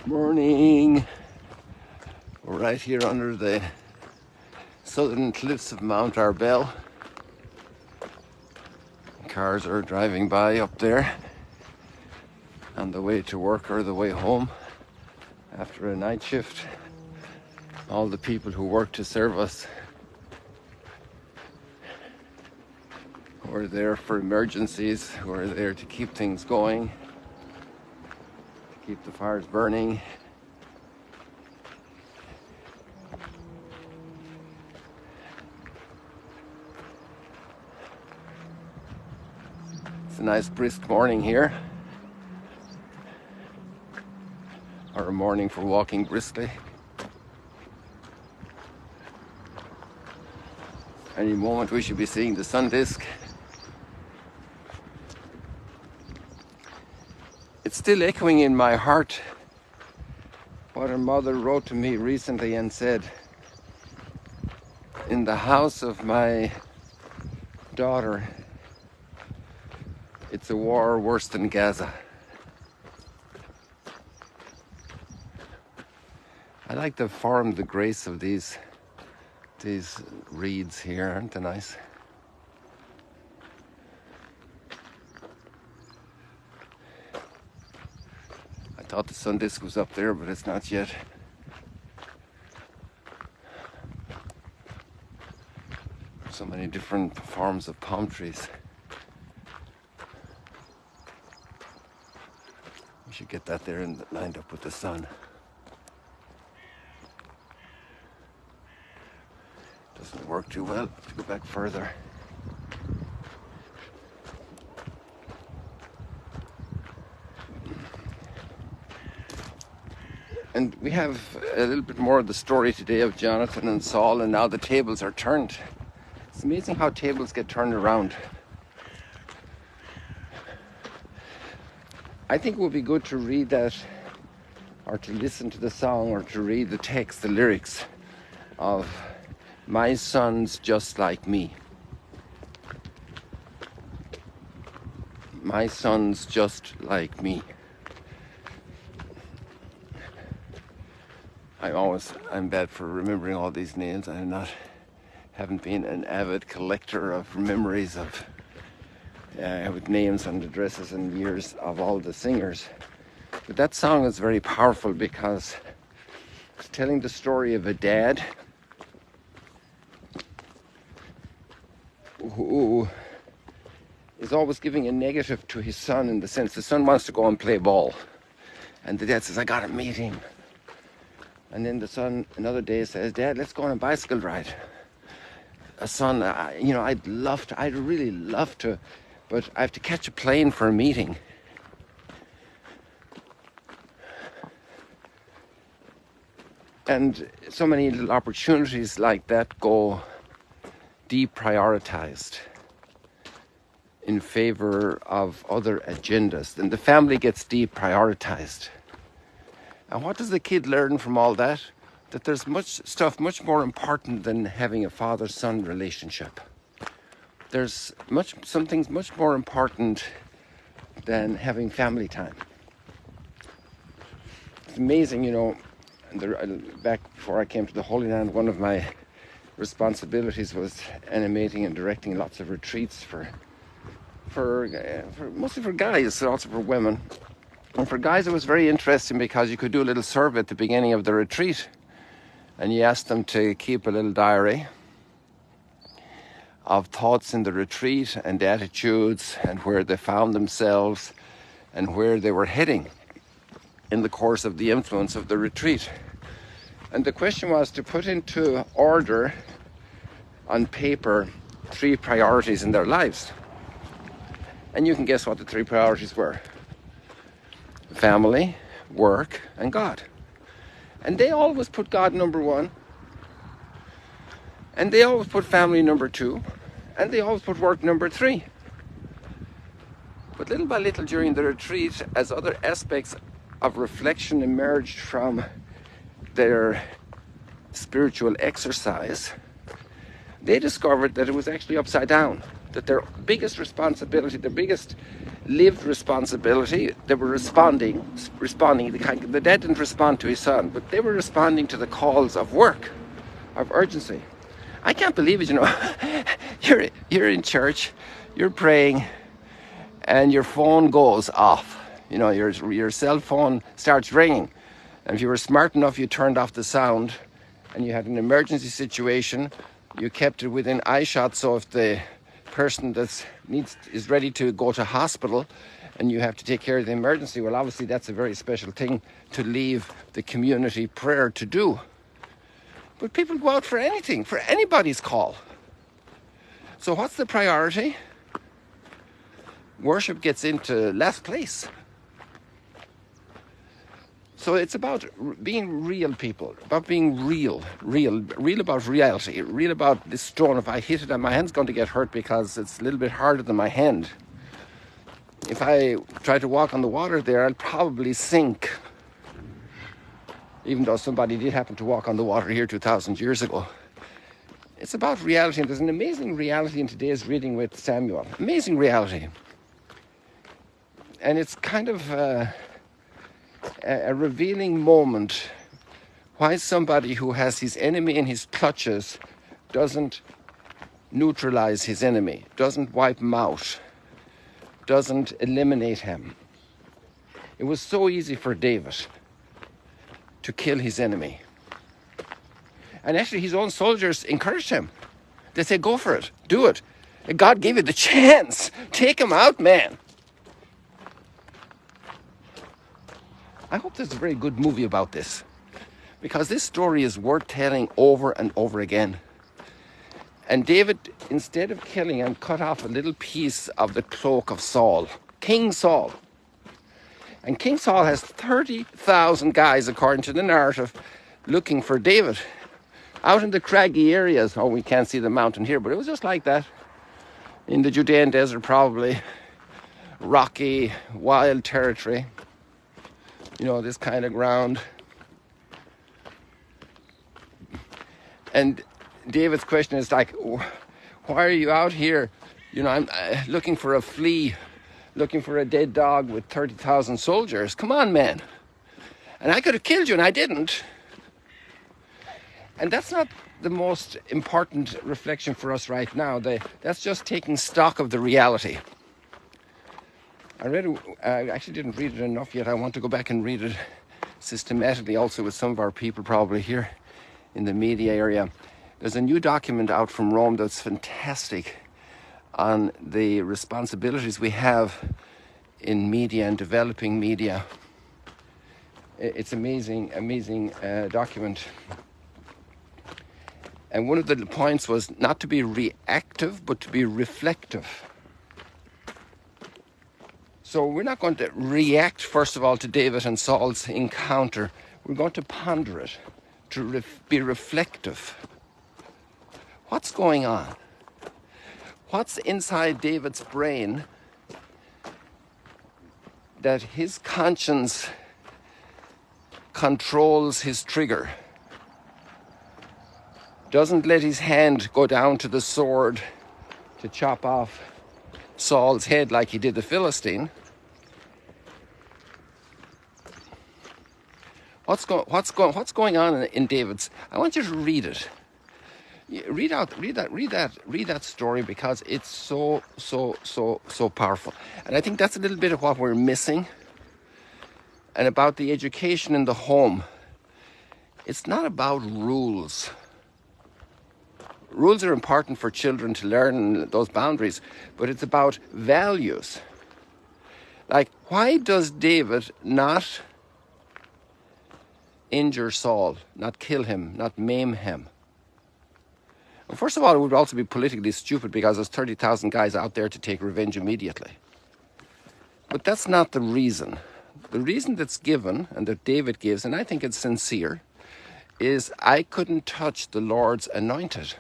Morning. We're right here under the southern cliffs of Mount Arbel. Cars are driving by up there on the way to work or the way home after a night shift. All the people who work to serve us, who are there for emergencies, who are there to keep things going, to keep the fires burning. It's a nice brisk morning here, or a morning for walking briskly. Any moment we should be seeing the sun disk. It's still echoing in my heart what a mother wrote to me recently and said, "In the house of my daughter, it's a war worse than Gaza." I like the form, the grace of these reeds here, aren't they nice? I thought the sun disk was up there, but it's not yet. So many different forms of palm trees. We should get that there and lined up with the sun. Doesn't work too well. Have to go back further. And we have a little bit more of the story today of Jonathan and Saul, and now the tables are turned. It's amazing how tables get turned around. I think it would be good to read that, or to listen to the song, or to read the text, the lyrics of "My son's just like me." My son's just like me. I'm bad for remembering all these names. Haven't been an avid collector of memories of with names and addresses and years of all the singers. But that song is very powerful because it's telling the story of a dad who is always giving a negative to his son, in the sense the son wants to go and play ball, and the dad says, "I gotta meet him." And then the son another day says, "Dad, let's go on a bicycle ride." Son, I'd really love to, but I have to catch a plane for a meeting. And so many little opportunities like that go deprioritized in favor of other agendas. And the family gets deprioritized. And what does the kid learn from all that? That there's much more important than having a father-son relationship. There's some things much more important than having family time. It's amazing, back before I came to the Holy Land, one of my responsibilities was animating and directing lots of retreats for mostly for guys, also for women. And for guys, it was very interesting because you could do a little survey at the beginning of the retreat, and you asked them to keep a little diary of thoughts in the retreat and attitudes and where they found themselves and where they were heading in the course of the influence of the retreat. And the question was to put into order on paper 3 priorities in their lives. And you can guess what the 3 priorities were: family, work, and God. And they always put God number 1, and they always put family number 2, and they always put work number 3. But little by little during the retreat, as other aspects of reflection emerged from their spiritual exercise, they discovered that it was actually upside down, that their biggest responsibility, their biggest lived responsibility. They were responding. The dad didn't respond to his son, but they were responding to the calls of work, of urgency. I can't believe it, you know. You're in church, you're praying, and your phone goes off. You know, your cell phone starts ringing. And if you were smart enough, you turned off the sound, and you had an emergency situation, you kept it within eyeshot, so if the person is ready to go to hospital and you have to take care of the emergency, well, obviously that's a very special thing to leave the community prayer to do. But people go out for anything, for anybody's call. So what's the priority? Worship gets into last place. So it's about being real people, about being real about reality, real about this stone. If I hit it and my hand's going to get hurt because it's a little bit harder than my hand. If I try to walk on the water there, I'll probably sink. Even though somebody did happen to walk on the water here 2,000 years ago. It's about reality, and there's an amazing reality in today's reading with Samuel. Amazing reality. And it's kind of a revealing moment why somebody who has his enemy in his clutches doesn't neutralize his enemy, doesn't wipe him out, doesn't eliminate him. It was so easy for David to kill his enemy. And actually his own soldiers encouraged him. They said, go for it, do it. God gave you the chance. Take him out, man. I hope there's a very good movie about this, because this story is worth telling over and over again. And David, instead of killing him, cut off a little piece of the cloak of Saul, King Saul. And King Saul has 30,000 guys, according to the narrative, looking for David. Out in the craggy areas, oh, we can't see the mountain here, but it was just like that. In the Judean desert, probably. Rocky, wild territory. You know, this kind of ground. And David's question is like, why are you out here? You know, I'm looking for a flea, looking for a dead dog with 30,000 soldiers. Come on, man. And I could have killed you, and I didn't. And that's not the most important reflection for us right now. That's just taking stock of the reality. I actually didn't read it enough yet. I want to go back and read it systematically, also with some of our people probably here in the media area. There's a new document out from Rome that's fantastic on the responsibilities we have in media and developing media. It's amazing document. And one of the points was not to be reactive, but to be reflective. So we're not going to react, first of all, to David and Saul's encounter. We're going to ponder it, to be reflective. What's going on? What's inside David's brain that his conscience controls his trigger? Doesn't let his hand go down to the sword to chop off Saul's head like he did the Philistine. What's going on in David's? I want you to read it. Read that story, because it's so powerful. And I think that's a little bit of what we're missing. And about the education in the home. It's not about rules. Rules are important for children to learn those boundaries, but it's about values. Like, why does David not injure Saul, not kill him, not maim him? Well, first of all, it would also be politically stupid, because there's 30,000 guys out there to take revenge immediately. But that's not the reason. The reason that's given, and that David gives, and I think it's sincere, is I couldn't touch the Lord's anointed.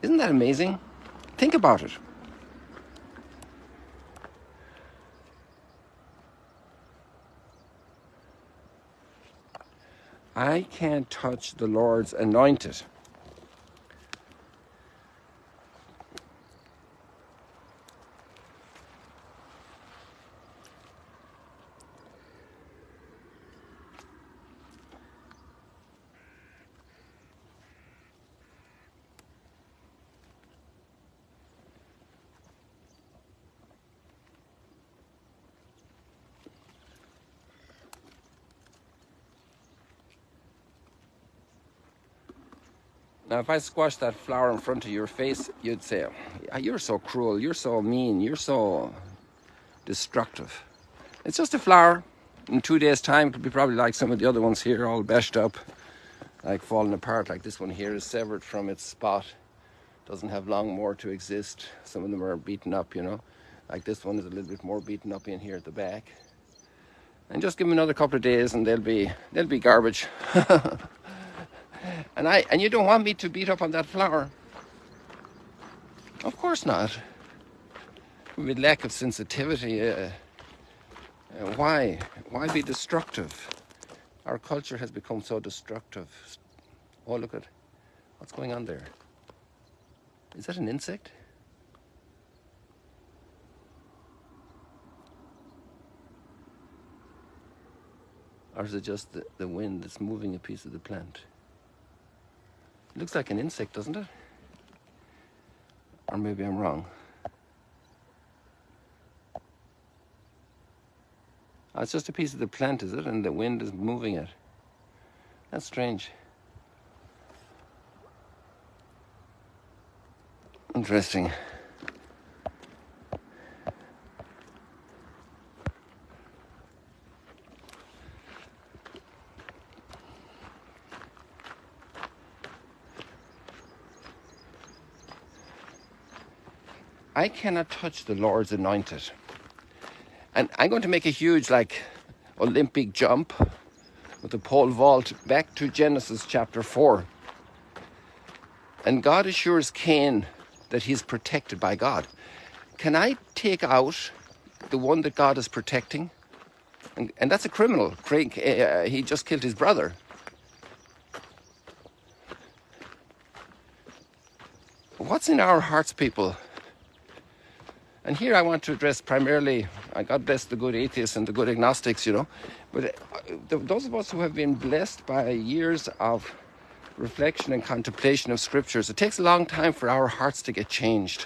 Isn't that amazing? Think about it. I can't touch the Lord's anointed. Now, if I squashed that flower in front of your face, you'd say, you're so cruel, you're so mean, you're so destructive. It's just a flower. In 2 days' time, it'll be probably like some of the other ones here, all bashed up, like falling apart. Like this one here is severed from its spot, doesn't have long more to exist. Some of them are beaten up, you know. Like this one is a little bit more beaten up in here at the back. And just give them another couple of days, and they'll be garbage. And you don't want me to beat up on that flower? Of course not. With lack of sensitivity, why be destructive? Our culture has become so destructive. Oh, look at what's going on there. Is that an insect? Or is it just the wind that's moving a piece of the plant? It looks like an insect, doesn't it? Or maybe I'm wrong. Oh, it's just a piece of the plant, is it? And the wind is moving it. That's strange. Interesting. I cannot touch the Lord's anointed. And I'm going to make a huge, like, Olympic jump with the pole vault back to Genesis chapter 4. And God assures Cain that he's protected by God. Can I take out the one that God is protecting? And that's a criminal. He just killed his brother. What's in our hearts, people? And here I want to address primarily, God bless the good atheists and the good agnostics, you know. But those of us who have been blessed by years of reflection and contemplation of scriptures, it takes a long time for our hearts to get changed.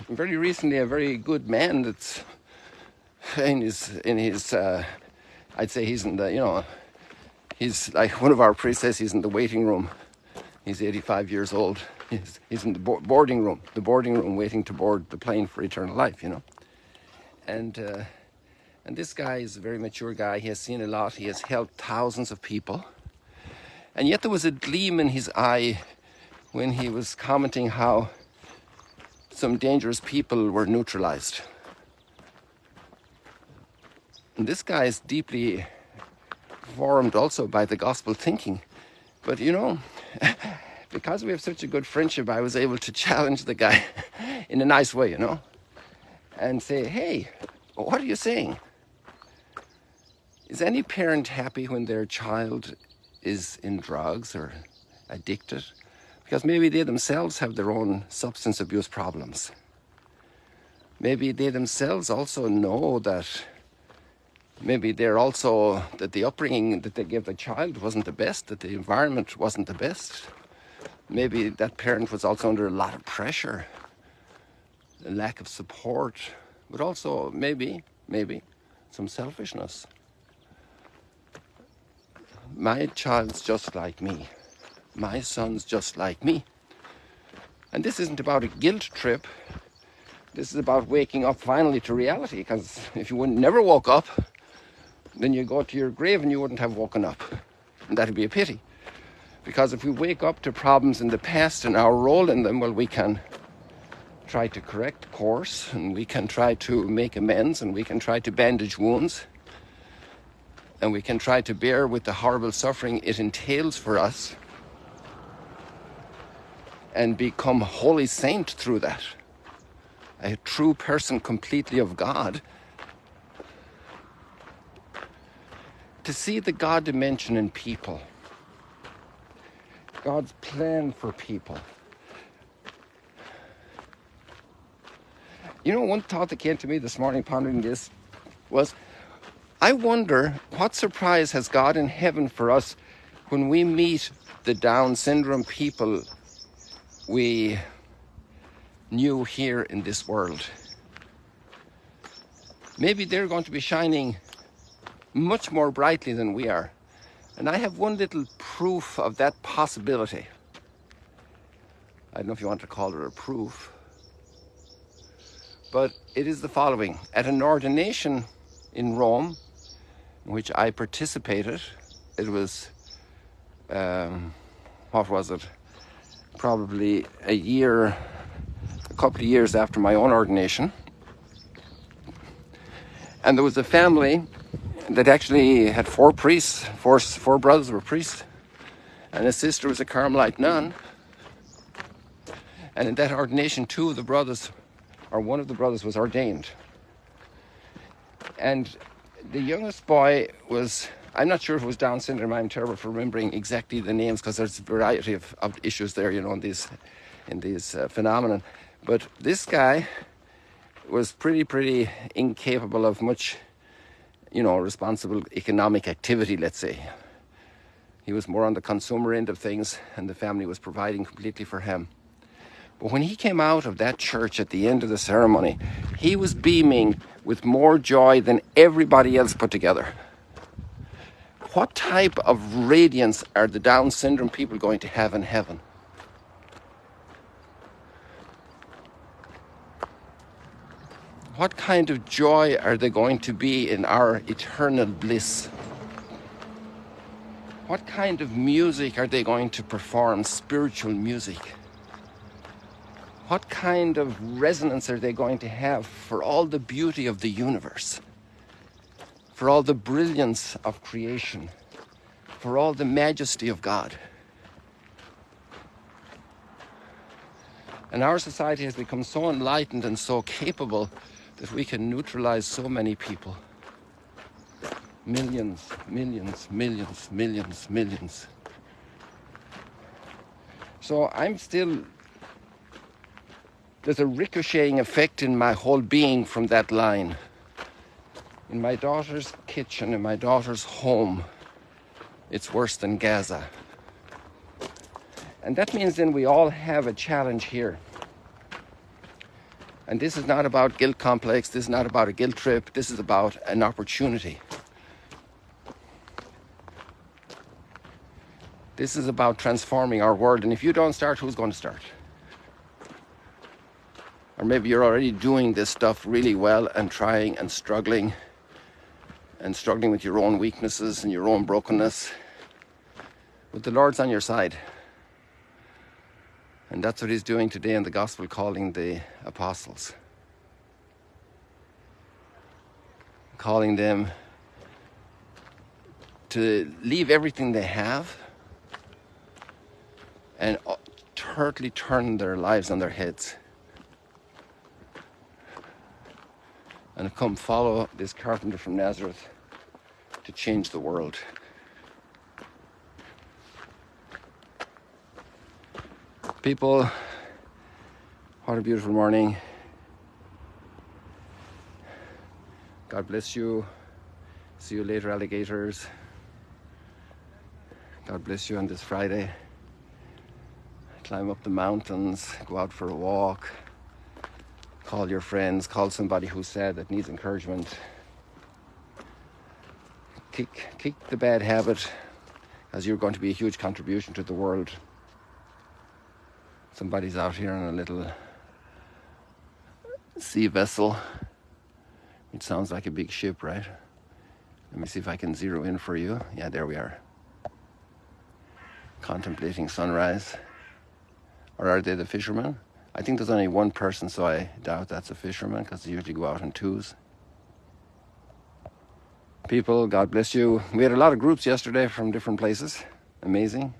Very recently, a very good man that's in his I'd say he's in the, you know, he's like one of our priests says he's in the waiting room. He's 85 years old. He's in the boarding room waiting to board the plane for eternal life, you know. And this guy is a very mature guy. He has seen a lot. He has helped thousands of people. And yet there was a gleam in his eye when he was commenting how some dangerous people were neutralized. And this guy is deeply formed also by the gospel thinking. But you know, because we have such a good friendship, I was able to challenge the guy in a nice way, you know, and say, hey, what are you saying? Is any parent happy when their child is in drugs or addicted? Because maybe they themselves have their own substance abuse problems. Maybe they themselves also know that maybe that the upbringing that they gave the child wasn't the best, that the environment wasn't the best. Maybe that parent was also under a lot of pressure, a lack of support, but also maybe some selfishness. My child's just like me. My son's just like me. And this isn't about a guilt trip. This is about waking up finally to reality, because if you never woke up, then you go to your grave and you wouldn't have woken up. And that'd be a pity. Because if we wake up to problems in the past and our role in them, well, we can try to correct course, and we can try to make amends, and we can try to bandage wounds, and we can try to bear with the horrible suffering it entails for us, and become holy saint through that. A true person completely of God. To see the God dimension in people. God's plan for people. You know, one thought that came to me this morning pondering this was, I wonder what surprise has God in heaven for us when we meet the Down syndrome people we knew here in this world, maybe they're going to be shining much more brightly than we are. And I have one little proof of that possibility. I don't know if you want to call it a proof, but it is the following. At an ordination in Rome, in which I participated, it was, what was it? Probably a couple of years after my own ordination. And there was a family that actually had four priests, four brothers were priests, and a sister was a Carmelite nun. And in that ordination, one of the brothers was ordained. And the youngest boy was, I'm not sure if it was Down syndrome. I'm terrible for remembering exactly the names because there's a variety of issues there, you know, in these phenomenon. But this guy was pretty incapable of much, you know, responsible economic activity, let's say. He was more on the consumer end of things, and the family was providing completely for him. But when he came out of that church at the end of the ceremony, he was beaming with more joy than everybody else put together. What type of radiance are the Down syndrome people going to have in heaven? What kind of joy are they going to be in our eternal bliss? What kind of music are they going to perform? Spiritual music. What kind of resonance are they going to have for all the beauty of the universe? For all the brilliance of creation? For all the majesty of God? And our society has become so enlightened and so capable that we can neutralize so many people. Millions, millions, millions, millions, millions. So there's a ricocheting effect in my whole being from that line. In my daughter's kitchen, in my daughter's home, it's worse than Gaza. And that means then we all have a challenge here. And this is not about guilt complex, this is not about a guilt trip, this is about an opportunity. This is about transforming our world, and if you don't start, who's going to start? Or maybe you're already doing this stuff really well and trying and struggling with your own weaknesses and your own brokenness. But the Lord's on your side. And that's what he's doing today in the gospel, calling the apostles. Calling them to leave everything they have and totally turn their lives on their heads. And come follow this carpenter from Nazareth to change the world. People, what a beautiful morning. God bless you. See you later, alligators. God bless you on this Friday. Climb up the mountains, go out for a walk. Call your friends, call somebody who's sad that needs encouragement. Kick the bad habit, as you're going to be a huge contribution to the world. Somebody's out here on a little sea vessel. It sounds like a big ship, right? Let me see if I can zero in for you. Yeah, there we are. Contemplating sunrise. Or are they the fishermen? I think there's only one person, so I doubt that's a fisherman, because they usually go out in twos. People, God bless you. We had a lot of groups yesterday from different places. Amazing.